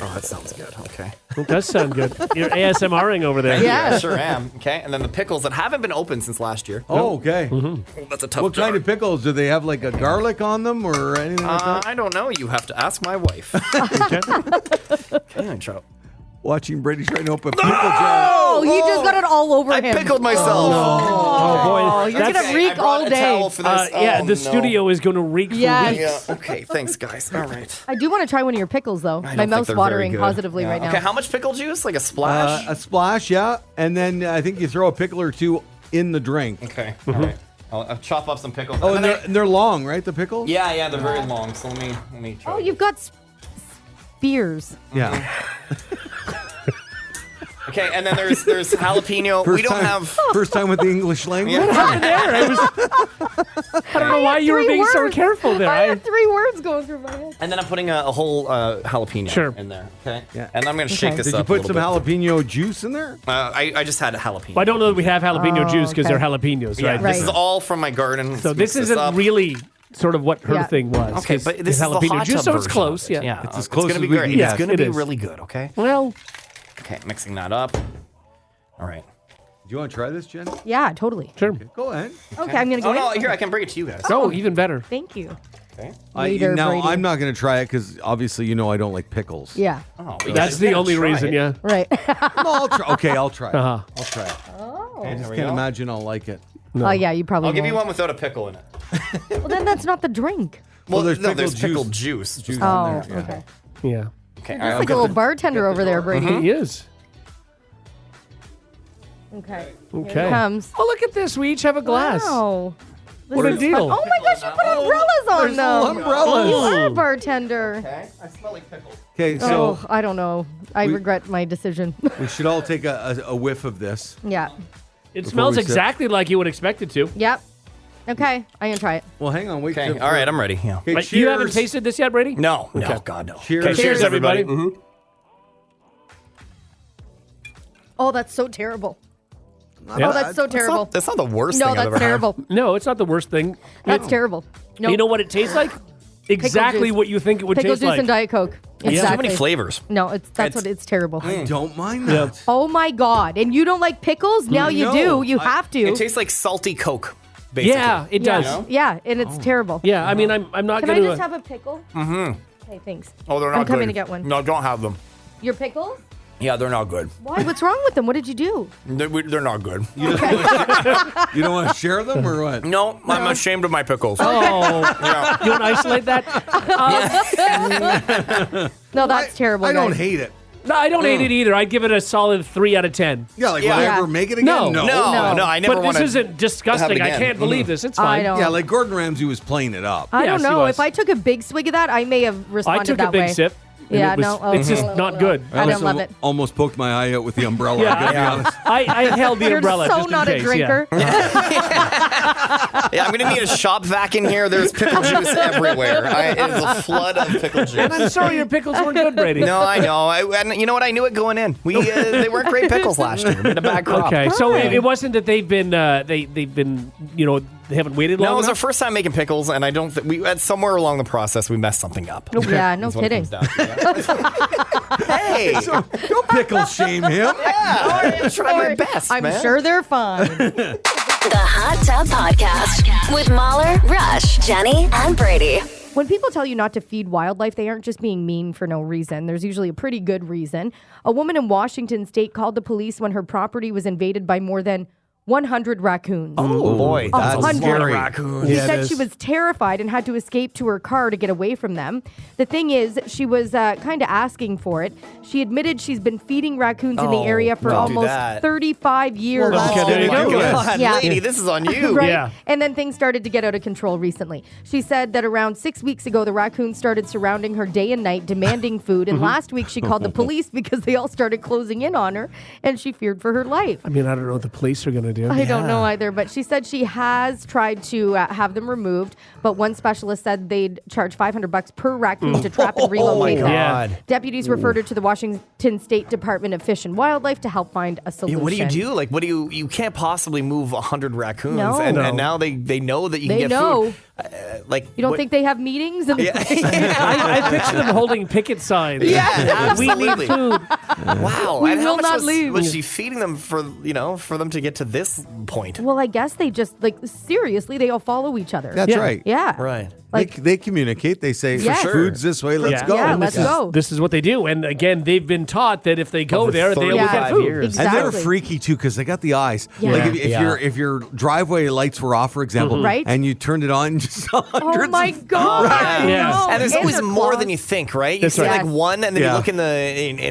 Oh, that sounds good. Okay. It does sound good. You're ASMRing over there. Yeah. I sure am. Okay. And then the pickles that haven't been opened since last year. Oh, okay. That's a tough What kind of pickles? Do they have like a garlic on them or anything like that? I don't know. You have to ask my wife. Okay, try. Watching Brady trying to open pickle jar. Oh, he just got it all over him. I pickled myself. Oh, boy. You're going to reek all day. The studio is going to reek for weeks. Yeah. Okay, thanks, guys. All right. I do want to try one of your pickles, though. My mouth's watering positively right now. Okay, how much pickle juice? Like a splash? A splash, yeah. And then I think you throw a pickle or two in the drink. Okay, all right. I'll chop up some pickles. Oh, and they're long, right, the pickles? Yeah, they're very long. So let me try. Oh, you've got spears. Yeah. Okay, and then there's jalapeno. First time with the English language. What happened there? I don't know why you were being so careful there. I had 3 words going through my head. And then I'm putting a whole jalapeno in there. Okay. Yeah. And I'm going to shake this Did up. Did you put some jalapeno juice in there? I just had a jalapeno. Well, I don't know that we have jalapeno juice because they're jalapenos, right? This is all from my garden. So this isn't really sort of what her thing was. Okay, but this is jalapeno the hot juice, tub so it's version close. of it. Yeah, it's as close as we great. can get. It's going to be really good. Okay. Well. Okay, mixing that up. All right. Do you want to try this, Jen? Yeah, totally. Sure. Okay, go ahead. Okay, I'm going to go in. Here, I can bring it to you guys. Oh, even better. Thank you. Okay. Now, I'm not going to try it because obviously you know I don't like pickles. Yeah. Oh, that's the only reason, yeah. Right. No, I'll try. Okay, I'll try it. Uh-huh. I'll try it. Oh. I just can't imagine I'll like it. No. Oh, yeah, you probably I'll give you won't. one without a pickle in it. Well, then that's not the drink. Well, there's pickled juice. Oh, there, yeah. okay. Yeah. Okay. That's like a little bartender over there, Brady. He is. Okay. Okay. Here it comes. Oh, look at this. We each have a glass. Wow. What a deal. Oh my gosh, you put umbrellas on There's them. little umbrellas. You are a bartender. Okay. I smell like pickles. Okay, so I don't know. I regret my decision. we should all take a whiff of this. Yeah. It smells we sip. exactly like you would expect it to. Yep. Okay, I'm gonna try it. Well, hang on. Wait. Okay. All right, I'm ready. Yeah. Okay, Right, cheers. you haven't tasted this yet, Brady? No. Okay. No. God, no. Cheers. Okay, cheers, everybody. Oh, that's so terrible. Yeah. Oh, that's so terrible. That's not the worst No, thing I've that's ever had. terrible. No, it's not the worst thing. That's terrible. No. You know what it tastes like? Exactly juice. what you think it would Pickle taste juice like. and Diet Coke. Too Exactly. many flavors. No, it's terrible. I don't mind that. Oh my God! And you don't like pickles? Now you No, do. You have to. It tastes like salty Coke, basically. Yeah, it does. know? Yeah, and it's terrible. Yeah, I mean, I'm not Can I going just have a pickle? Mm-hmm. Okay, thanks. Oh, they're not I'm coming good. to get one. No, don't have them. Your pickles? Yeah, they're not good. Why? What's wrong with them? What did you do? They're not good. You don't want to share them or what? No, I'm ashamed of my pickles. Oh, Yeah. you want to isolate that? No, that's terrible. I don't guys. hate it. No, I don't hate it either. I'd give it a solid 3 out of 10. Yeah, like Yeah. whatever. Yeah. Make it again. No. No, I never But want this to. isn't disgusting. I again. can't believe this. It's fine. I don't. Yeah, like Gordon Ramsay was playing it up. I don't Yes, he know. was. If I took a big swig of that, I may have I responded took that a big way. sip. and Yeah, it was, no. it's just not good. I don't also love it. Almost poked my eye out with the umbrella. Yeah, I gotta be honest. I held the You're umbrella so just in not case. a drinker. Yeah, I'm gonna need a shop vac in here. There's pickle juice everywhere. It is a flood of pickle juice. And I'm sorry your pickles weren't good, Brady. No, I know. And you know what? I knew it going in. They weren't great pickles last year. We had a bad crop. Okay, so it wasn't that they've been they've been they haven't waited long No, it was our enough? first time making pickles, and I don't think we had somewhere along the process we messed something up. Yeah, no That's what it kidding. comes down to, yeah. Hey, Don't pickle shame him. I tried my best, I'm man. sure they're fine. The Hot Tub Podcast with Mahler, Rush, Jenny, and Brady. When people tell you not to feed wildlife, they aren't just being mean for no reason. There's usually a pretty good reason. A woman in Washington state called the police when her property was invaded by more than 100 raccoons. Oh boy, that's 100. scary. Raccoons. She Yeah, it said is. she was terrified and had to escape to her car to get away from them. The thing is, she was kind of asking for it. She admitted she's been feeding raccoons in the area for don't do almost that. 35 years. Well, Okay, there you Oh, go. God, Yeah. lady, this is on you. Right? Yeah. And then things started to get out of control recently. She said that around 6 weeks ago, the raccoons started surrounding her day and night, demanding food. And last week, she called the police because they all started closing in on her, and she feared for her life. I mean, I don't know what the police are going to idea. I don't know either, but she said she has tried to have them removed, but one specialist said they'd charge $500 per raccoon to trap and relocate them. God. Deputies referred her to the Washington State Department of Fish and Wildlife to help find a solution. What do you do? Like, you can't possibly move 100 raccoons, No. and now they know that you can They get know. food. You don't think they have meetings? And I picture them holding picket signs. Yeah, We need absolutely. food. Wow. We and how will much not was, leave. was she feeding them for them to get to this point? Well, I guess they just, seriously, they all follow each other. That's right. Yeah. Right. They communicate. They say, Yes. food's this way, let's go. Yeah, And let's this is- go. This is what they do. And again, they've been taught that if they go Over there, they will 35 get food. years. Exactly. And they're freaky too because they got the eyes. Yeah. Like Yeah. if your driveway lights were off, for example, Right. and you turned it on, just saw Oh hundreds my of God. Yes. No. And there's And always their more claws. than you think, right? You That's see right. like one, and then Yeah. you look in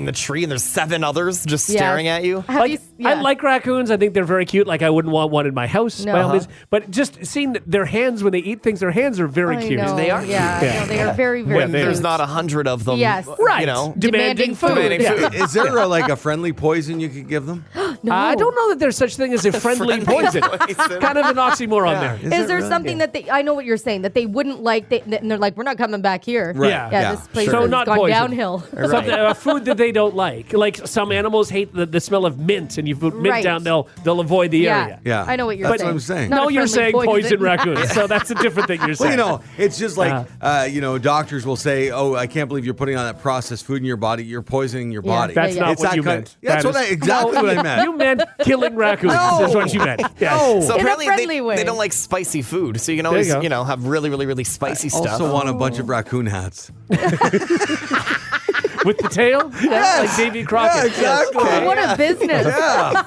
the tree, and there's 7 others just Yes. staring at you. Have you, I like raccoons. I think they're very cute. Like I wouldn't want one in my house No. by all means. But just seeing their hands when they eat things, their hands are very I cute. know. They are Yeah, cute. no, they are very, very When there's cute. not 100 of them. Yes. Right. You know. Demanding food. Demanding food. Is there a friendly poison you could give them? No. I don't know that there's such thing as a friendly poison. Kind of an oxymoron there. Is there something that I know what you're saying, that they wouldn't like, and they're like, we're not coming back here. Right. Yeah. Yeah, Yeah, this place So has not gone poison. downhill. Something, a food that they don't like. Like some animals hate the smell of mint, and you put mint Right. down, they'll avoid the Yeah. area. Yeah. I know what you're That's saying. what I'm saying. Not No, a you're friendly saying poison poison. raccoons. So that's a different thing you're Well, saying. it's just like, doctors will say, oh, I can't believe you're putting on that processed food in your body. You're poisoning your Yeah. body. That's Yeah, not It's what that you kind- meant. That's That what is- exactly what I meant. You meant killing raccoons. No. Is what you meant. Yes. No. So In a apparently friendly way. they don't like spicy food, so you can There you always go. have really really really spicy stuff. Also want a bunch of raccoon hats. With the tail? Like Davy Crockett. Yeah, exactly. Oh, what a business. Yeah.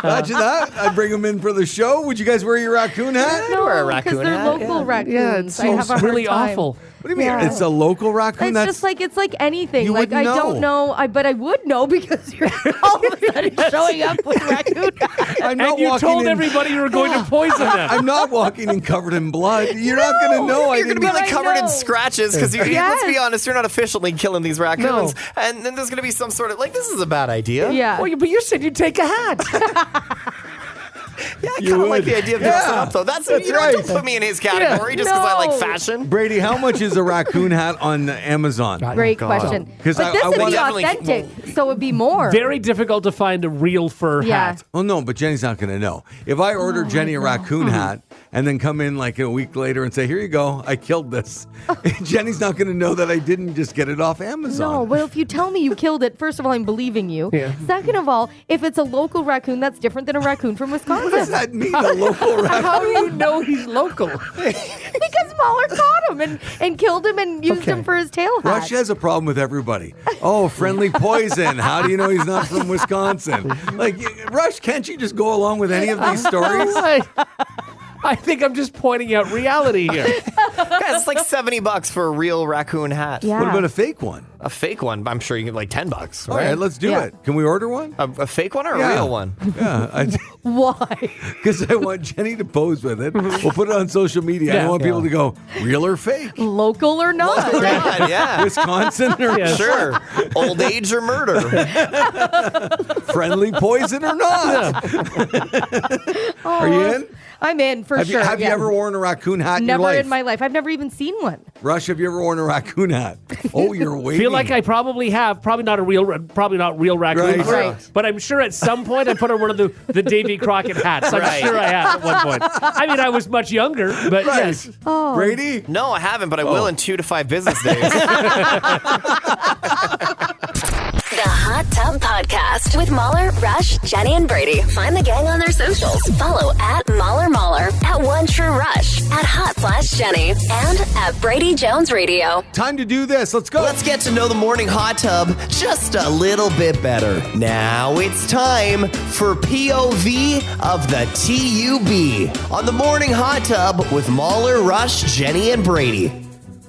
Imagine that. I'd bring them in for the show. Would you guys wear your raccoon hat? No, wear a because raccoon they're hat, local raccoons. Yeah, it's I have a hard really time. awful. What do you mean? Yeah. It's a local raccoon? It's just like anything. You Like I wouldn't don't know, but I would know because you're all of a sudden showing up with raccoon. I'm not And you walking told in, everybody you were going to poison them. I'm not walking in covered in blood. You're not going to know. You're going to be like I covered in know. scratches because let's be Yes. honest, you're not officially killing these raccoons, No. and then there's going to be some sort of this is a bad idea. Yeah. Well, but you said you'd take a hat. Yeah, I You kind of like would. the idea of Yeah. dressing up though. That's you know, right. don't put me in his category just because I like No. fashion. Brady, how much is a raccoon hat on Amazon? Great God. question. 'Cause But I this would wanna- be Definitely- authentic, so it'd be more. Very difficult to find a real fur Yeah. hat. Oh, no, but Jenny's not going to know. If I order Jenny a raccoon hat and then come in like a week later and say, here you go, I killed this, Jenny's not going to know that I didn't just get it off Amazon. No, well, if you tell me you killed it, first of all, I'm believing you. Yeah. Second of all, if it's a local raccoon, that's different than a raccoon from What does Wisconsin. that mean, a local raccoon? How do you know he's local? Because Mahler caught him and killed him and used Okay. him for his tail hat. Rush has a problem with everybody. Oh, friendly poison. How do you know he's not from Wisconsin? Like, Rush, can't you just go along with any of these stories? I think I'm just pointing out reality here. Guys, it's like $70 for a real raccoon hat. Yeah. What about a fake one? A fake one, I'm sure you get like $10. All Right? right, let's do Yeah. it. Can we order one? A fake one or a Yeah. real one? Yeah, Why? because I want Jenny to pose with it. We'll put it on social media. I Yeah. want people to go, real or fake? Local or not? God, yeah. Wisconsin or Yeah. Sure. Old age or murder. friendly poison or not? Are you in? I'm in for Have, sure. you, have you yeah. ever worn a raccoon hat in your Never life? in my life. I've never even seen one. Rush, have you ever worn a raccoon hat? Oh, you're waiting. Feel like I probably have. Probably not real raccoons. Right. But I'm sure at some point I put on one of the Davy Crockett hats. I'm Right. sure I have at one point. I mean, I was much younger, but yes. Brady? No, I haven't, but I will in 2 to 5 business days. The Hot Tub Podcast with Mahler, Rush, Jenny, and Brady. Find the gang on their socials. Follow at Mahler, at One True Rush, at Hot/Jenny, and at Brady Jones Radio. Time to do this. Let's go. Let's get to know the morning hot tub just a little bit better. Now it's time for POV of the TUB on the morning hot tub with Mahler, Rush, Jenny, and Brady.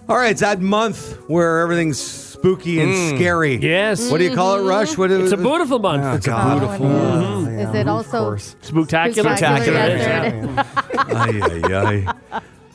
All right, it's that month where everything's spooky and scary. Yes. What do you call it, Rush? What It's a beautiful month. It's a Oh, beautiful. and is it also Spectacular. spectacular? It is, Yes, yeah. there it is. Ay, ay,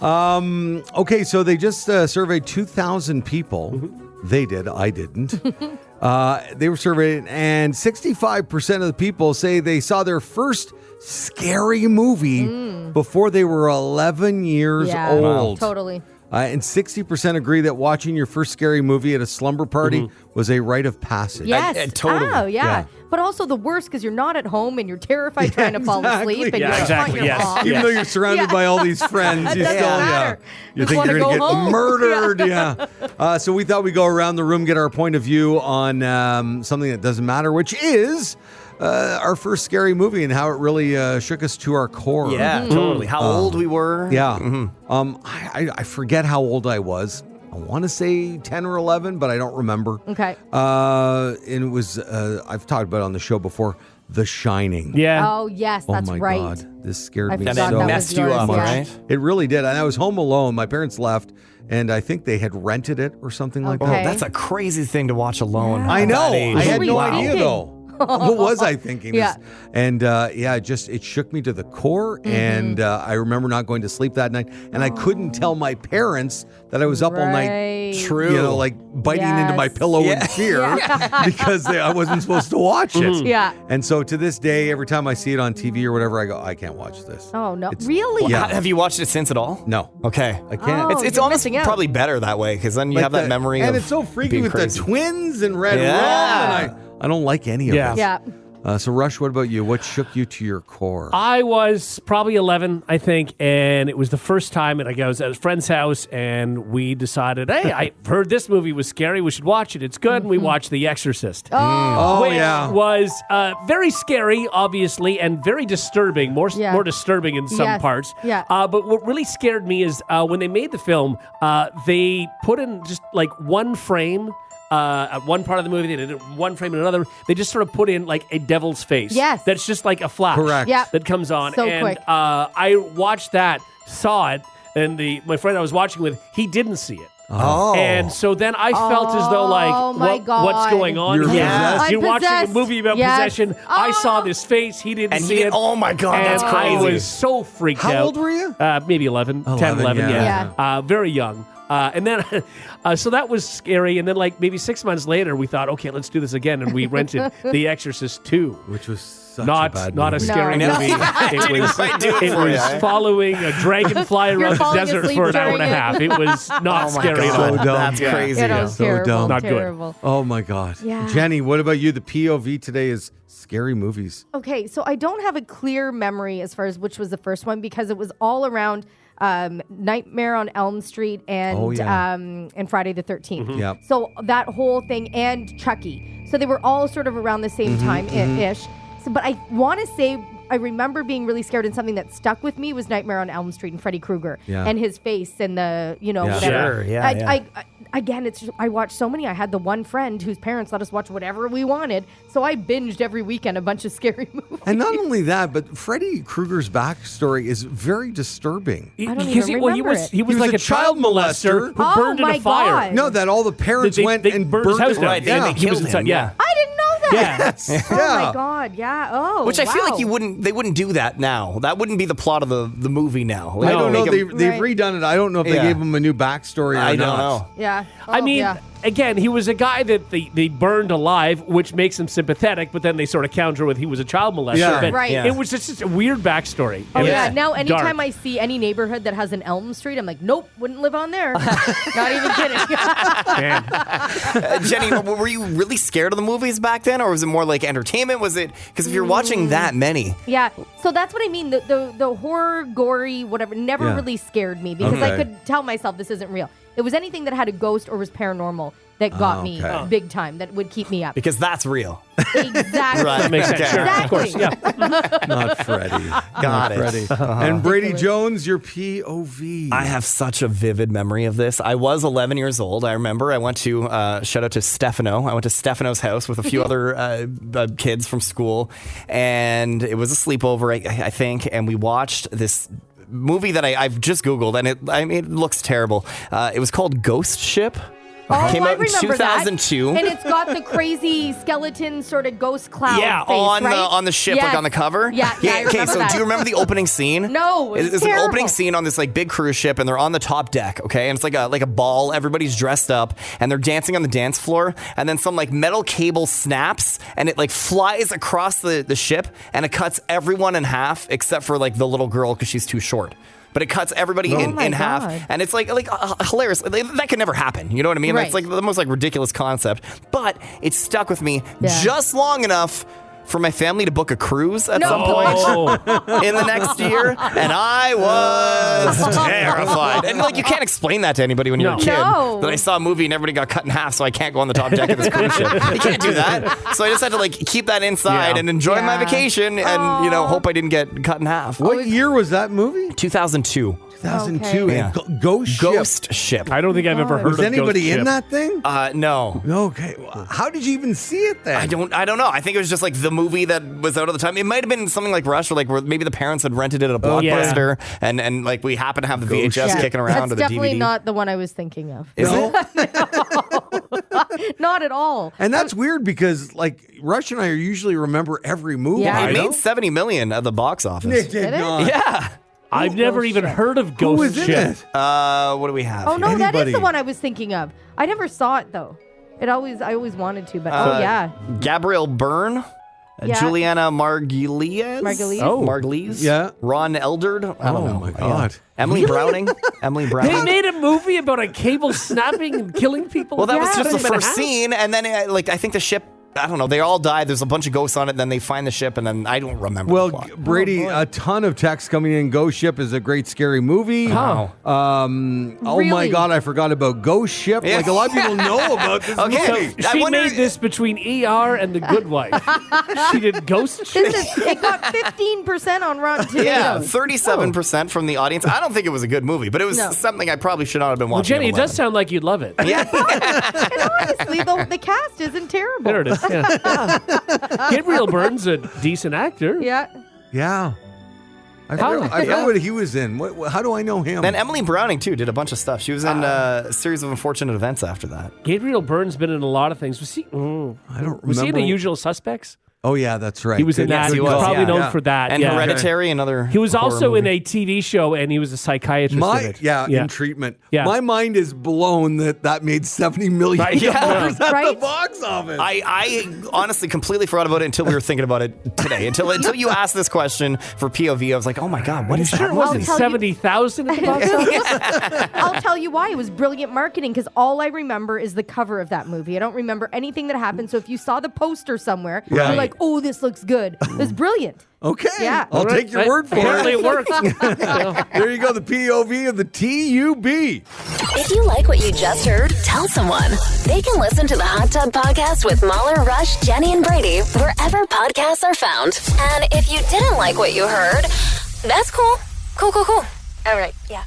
ay. Okay, so they just surveyed 2,000 people. They did. I didn't. They were surveyed, and 65% of the people say they saw their first scary movie before they were 11 years old. Totally. And 60% agree that watching your first scary movie at a slumber party was a rite of passage. Yes. Totally. Oh, yeah. But also the worst because you're not at home and you're terrified trying to fall asleep and you're exactly. on your mom. Even though you're surrounded by all these friends, you still, you think you're going to get murdered. So we thought we'd go around the room, get our point of view on something that doesn't matter, which is our first scary movie and how it really shook us to our core. Yeah, totally. How old we were. Yeah. I forget how old I was. I want to say 10 or 11, but I don't remember. Okay. And it was, I've talked about it on the show before, The Shining. Yeah. Oh, yes, that's oh my right. God. This scared me forgot so And that it was messed you yours, up, yeah. right? It really did. And I was home alone. My parents left, and I think they had rented it or something like Oh, that. that's a crazy thing to watch alone. Yeah. I at know. that age. I had What no were you idea, thinking? though. What was I thinking? Yeah. And it shook me to the core. And I remember not going to sleep that night. And I couldn't tell my parents that I was up all night. Right. True. You know, like biting into my Yes. pillow in fear because I wasn't supposed to watch it. Yeah. And so to this day, every time I see it on TV or whatever, I go, I can't watch this. Oh, no. It's- Really? Yeah. Have you watched it since at all? No. Okay. I can't. Oh, It's you're almost missing out. probably better that way because then you Like have that the- memory and of it's so freaky being with crazy. the twins and Red Yeah. Rum, and I don't like any of Yeah. this. Yeah. So Rush, what about you? What shook you to your core? I was probably 11, I think, and it was the first time, and I was at a friend's house, and we decided, hey, I heard this movie was scary. We should watch it. It's good. And we watched The Exorcist. Oh, Which yeah. was very scary, obviously, and very disturbing, more disturbing in some Yes. parts. Yeah. But what really scared me is when they made the film, they put in just like one frame at one part of the movie, they did it one frame in another. They just sort of put in like a devil's face. Yes. That's just like a flash. Correct. Yep. That comes on. So and, quick. I watched that, saw it, and my friend I was watching with, he didn't see it. Oh. And so then I felt as though like, Oh, my God. what's going on You're here? possessed. You're I'm watching a possessed. movie about Yes. possession. I saw Oh. this face. He didn't And see he it. did- oh my God, and that's I crazy. was so freaked out. How old were you? Maybe 11, 10, 11, 11, yeah. very young. And then, so that was scary. And then, like, maybe 6 months later, we thought, okay, let's do this again. And we rented The Exorcist 2. Which was such a Not bad a movie. scary No. movie. It was, quite do it it for was you, eh? following a dragonfly You're around the falling desert asleep for an hour and a during it. half. It was not Oh my scary at God. all. So dumb. That's crazy. It was So terrible. dumb. Not good. terrible. Oh my God. Yeah. Jenny, what about you? The POV today is scary movies. Okay, so I don't have a clear memory as far as which was the first one because it was all around Nightmare on Elm Street and Oh, yeah. and Friday the 13th. Yep. So that whole thing and Chucky. So they were all sort of around the same time ish. So, but I want to say I remember being really scared, and something that stuck with me was Nightmare on Elm Street and Freddy Krueger Yeah. and his face and the Yeah. whatever. Sure, yeah, I again, I watched so many. I had the one friend whose parents let us watch whatever we wanted, so I binged every weekend a bunch of scary movies. And not only that, but Freddy Krueger's backstory is very disturbing. I don't Because even he remember was it. he was He was like a a child molester who Oh burned in my a fire. God. No, that all the parents They went and burned his house it. down. Right, they Yeah. He was killed him, inside. Yeah. I didn't know that. Yes. Oh Yeah. my God! Yeah. Oh, Which I feel like wow. they wouldn't do that now. That wouldn't be the plot of the movie now. I don't know. Make him- They've redone it. I don't know if they Yeah. gave him a new backstory or I not. don't know. Yeah. I Oh, mean, yeah. again, he was a guy that they burned alive, which makes him sympathetic, but then they sort of counter with he was a child molester. Yeah. But Right. Yeah. it was just a weird backstory. Oh It yeah. was Now, anytime dark. I see any neighborhood that has an Elm Street, I'm like, nope, wouldn't live on there. Not even kidding. Man. Jenny, were you really scared of the movies back then, or was it more like entertainment? Was it because if you're watching that many, Yeah, so that's what I mean. The horror, gory, whatever, never Yeah. really scared me because I Okay. could tell myself this isn't real. It was anything that had a ghost or was paranormal that got me okay. big time, that would keep me up. because that's real. Exactly. Right. That makes sense. Okay. Sure. Of Exactly. course. Yeah. Not Freddy. Got Not it. Freddy. And Brady Jones, your POV. I have such a vivid memory of this. I was 11 years old. I remember I went to, shout out to Stefano. I went to Stefano's house with a few other kids from school, and it was a sleepover, I think, and we watched this movie that I've just Googled, and it looks terrible. It was called Ghost Ship. Oh, Came I out in remember 2002. that. And it's got the crazy skeleton sort of ghost cloud face, on the ship, like on the cover. Yeah, I okay, remember so that. do you remember the opening scene? No, it's an terrible. opening scene on this like big cruise ship, and they're on the top deck. Okay, and it's like a ball. Everybody's dressed up, and they're dancing on the dance floor. And then some like metal cable snaps, and it like flies across the ship, and it cuts everyone in half except for like the little girl because she's too short. But it cuts everybody in half, and it's like hilarious. That could never happen. You know what I mean? Right. It's like the most like ridiculous concept, but it stuck with me just long enough for my family to book a cruise at some point in the next year, and I was terrified. And like, you can't explain that to anybody when you're a kid. No. That I saw a movie and everybody got cut in half, so I can't go on the top deck of this cruise ship. You can't do that. So I just had to like keep that inside and enjoy my vacation, and hope I didn't get cut in half. What year was that movie? 2002. 2002. Yeah. Ghost Ship. I don't think I've ever heard Was of anybody Ghost in Ship. that thing? No. Okay. Well, how did you even see it then? I don't know. I think it was just like the movie that was out at the time. It might have been something like Rush, or like where maybe the parents had rented it at a Blockbuster, and like we happen to have the VHS kicking around That's or the DVD. definitely not the one I was thinking of. Is it? Not at all. And that's weird because like Rush and I usually remember every movie. Yeah. It made $70 million at the box office. It did it? not. Yeah. I've never even heard of Who Ghost was in Ship. it? What do we have? Oh no, here? that is Anybody. the one I was thinking of. I never saw it though. I always wanted to, but Gabrielle Byrne. Yeah. Juliana Margulies. Margulies. Yeah. Ron Eldard. I don't know. my God. Emily Browning. Emily Browning. They made a movie about a cable snapping and killing people. Well, that was just the Cut 'em in first half? scene, and then I think the ship. I don't know. They all died. There's a bunch of ghosts on it. Then they find the ship, and then I don't remember. Well, the plot. Brady, a ton of texts coming in. Ghost Ship is a great scary movie. Wow. Oh my Really? God, I forgot about Ghost Ship. Yeah. Like a lot of people know about this Okay. movie. I She wonder- made this between ER and The Good Wife. She did Ghost Ship. it got 15% on Rotten Tomatoes. Yeah, 37% from the audience. I don't think it was a good movie, but it was something I probably should not have been Well, watching. Jenny, at it does 11. sound like you'd love it. Yeah. And honestly, the cast isn't terrible. There it is. Yeah. Gabriel Byrne's a decent actor. Yeah. Yeah. I How- forgot what he was in. How do I know him? And Emily Browning, too, did a bunch of stuff. She was in a series of unfortunate events after that. Gabriel Byrne's been in a lot of things. Was he? I don't remember. Was he in The Usual Suspects? Oh, yeah, that's right. He was in Yes, that. he He was was, probably yeah. known Yeah. for that. And yeah. Hereditary, another He was horror also in movie. a TV show, and he was a psychiatrist in it. in treatment. Yeah. My mind is blown that made $70 million Right, yeah. at the Right? box office. I honestly completely forgot about it until we were thinking about it today. Until you asked this question for POV, I was like, oh my God, what is Sure, it that wasn't movie? tell you- 70,000 at the box office. I'll tell you why. It was brilliant marketing because all I remember is the cover of that movie. I don't remember anything that happened. So if you saw the poster somewhere, Right. you're like, oh, this looks good. It's brilliant. Okay. Yeah. I'll take your word for Apparently it. it worked. There you go, the POV of the TUB. If you like what you just heard, tell someone. They can listen to the Hot Tub Podcast with Mahler, Rush, Jenny, and Brady wherever podcasts are found. And if you didn't like what you heard, that's cool. Cool. All right, yeah.